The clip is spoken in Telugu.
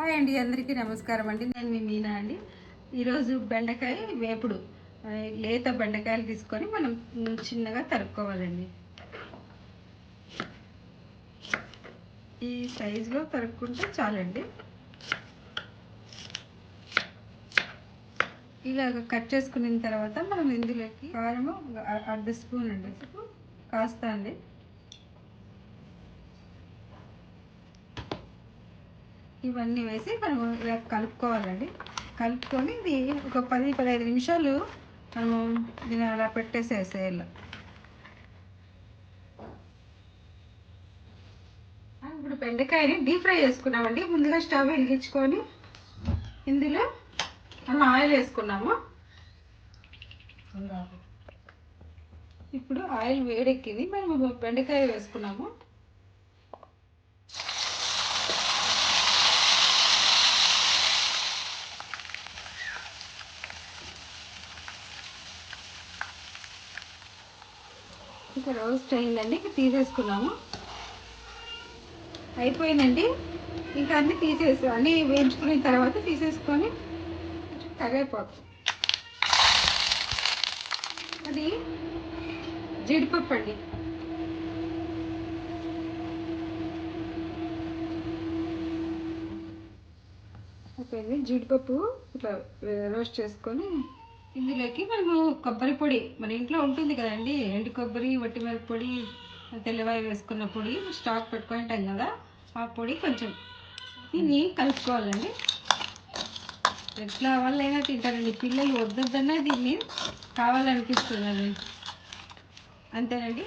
హాయ్ అండి, అందరికీ నమస్కారం అండి. నేను మీ మీనా అండి. ఈరోజు బెండకాయ వేపుడు. లేత బెండకాయలు తీసుకొని మనం చిన్నగా తరుక్కోవాలండి. ఈ సైజులో తరుక్కుంటే చాలండి. ఇలాగ కట్ చేసుకున్న తర్వాత మనం ఇందులోకి కారము అర్ధ స్పూన్ అండి, కాస్త అండి, ఇవన్నీ వేసి మనం ఇలా కలుపుకోవాలండి. కలుపుకొని ఇది ఒక 10-15 నిమిషాలు మనం దీన్ని అలా పెట్టేసేయాలి. ఇప్పుడు బెండకాయని డీప్ ఫ్రై చేసుకున్నామండి. ముందుగా స్టవ్ వెలిగించుకొని ఇందులో మనం ఆయిల్ వేసుకున్నాము. ఇప్పుడు ఆయిల్ వేడెక్కింది, మనం బెండకాయ వేసుకున్నాము. ఇంకా రోస్ట్ అయిందండి, ఇంకా తీసేసుకున్నాము. అయిపోయిందండి. ఇంకా అన్నీ అన్నీ వేయించుకున్న తర్వాత తీసేసుకొని కరివేపాకు, అది జీడిపప్పు అండి, అయిపోయింది. జీడిపప్పు ఇట్లా రోస్ట్ చేసుకొని ఇందులోకి మనము కొబ్బరి పొడి మన ఇంట్లో ఉంటుంది కదండి, ఎండు కొబ్బరి, వట్టిమిరప పొడి, తెల్లవాయి వేసుకున్న పొడి స్టాక్ పెట్టుకుంటాం కదా, ఆ పొడి కొంచెం దీన్ని కలుపుకోవాలండి. ఎట్లా వాళ్ళైనా తింటారండి, పిల్లలు వద్దొద్దన్నా దీన్ని కావాలనిపిస్తుందండి. అంతేనండి.